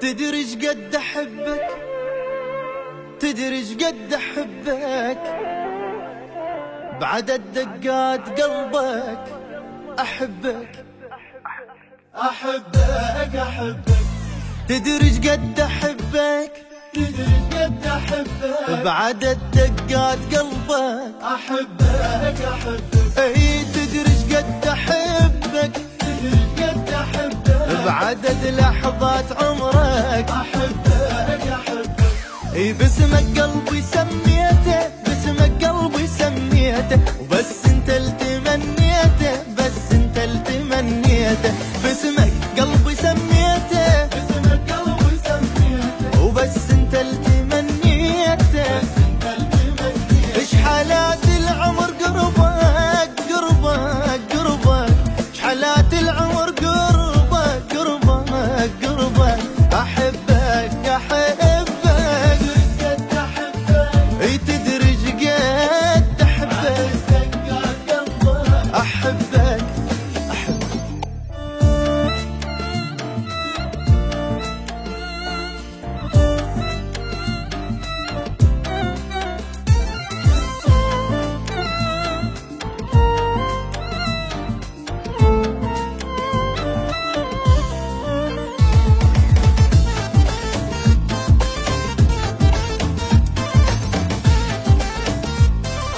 تدري شقد احبك، تدري شقد احبك، بعدد دقات قلبك احبك احبك احبك. تدري شقد احبك، تدري شقد احبك، بعدد دقات قلبك احبك احبك. اي تدري شقد احبك، تدري شقد احبك، بعدد لحظات عمرك احبك احبك. اي باسمك قلبي سميته، باسمك قلبي سميته، وبس انت اللي تمنيته، بس انت اللي تمنيته. باسمك قلبي سميته، باسمك قلبي سميته، وبس انت اللي تمنيته، بس انت اللي تمنيته. ايش حالات العمر قربك قربك قربك، ايش حالات العمر قربك قربك قربك. احبك احبك، اي تدري شقد احبك، احبك احبك.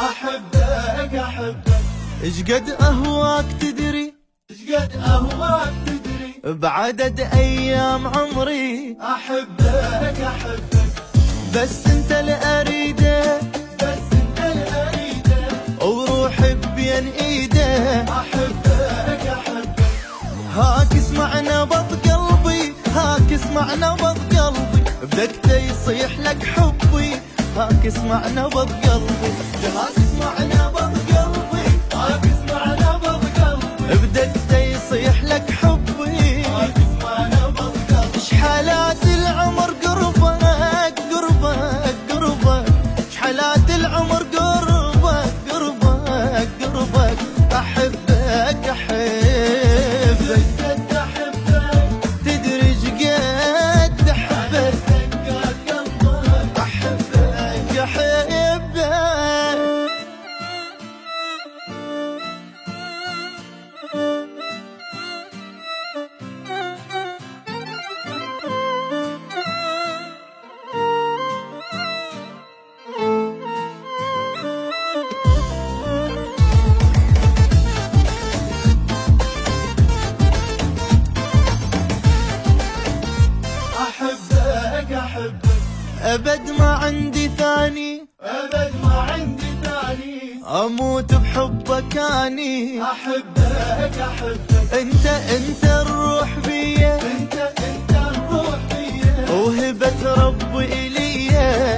احبك احبك. شقد اهواك تدري، شقد اهواك تدري، بعدد ايام عمري احبك احبك. بس انت اللي اريده، بس انت اللي اريده، وروحي بين ايده احبك احبك. هاك اسمع نبض قلبي، هاك اسمع نبض قلبي، بدقته يصيح لك حبي. هاك اسمع نبض قلبي، هاك اسمع نبض قلبي، هاك اسمع نبض قلبي، بدقته يصيح لك حبي. هاك اسمع نبض قلبي. ايش حالات العمر قربك قربك قربك، ايش حالات العمر قربك قربك قربك. احبك احبك، تدري شقد احبك، احبك احبك. احبك احبك. ابد ما عندي ثاني، ابد ما عندي ثاني، اموت بحبك اني احبك احبك. انت الروح بيا، انت الروح بيا، وهبة ربي الي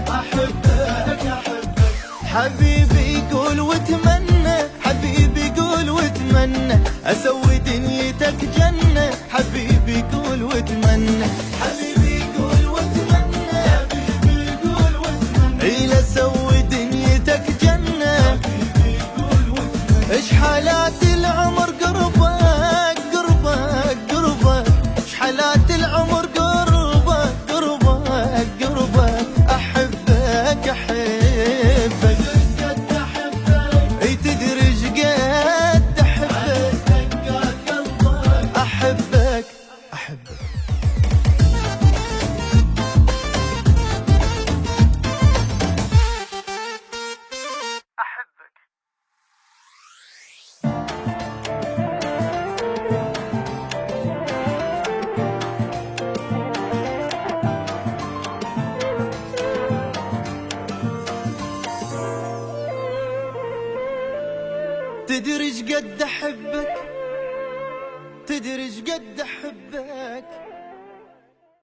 احبك احبك. حبيبي يقول واتمنى، حبيبي يقول واتمنى، اسوي دنيتك جنة. حبيبي يقول واتمنى، حبيبي يقول واتمنى، حبيبي يقول واتمنى، اي لاسوي دنيتك جنة. حبيبي يقول واتمنى. ايش حالات العمر قربك قربك قربك، ايش حالات العمر قربك قربك قربك. احبك احبك، اي تدري شقد احبك، احبك احبك. تدري شقد احبك، تدري شقد احبك،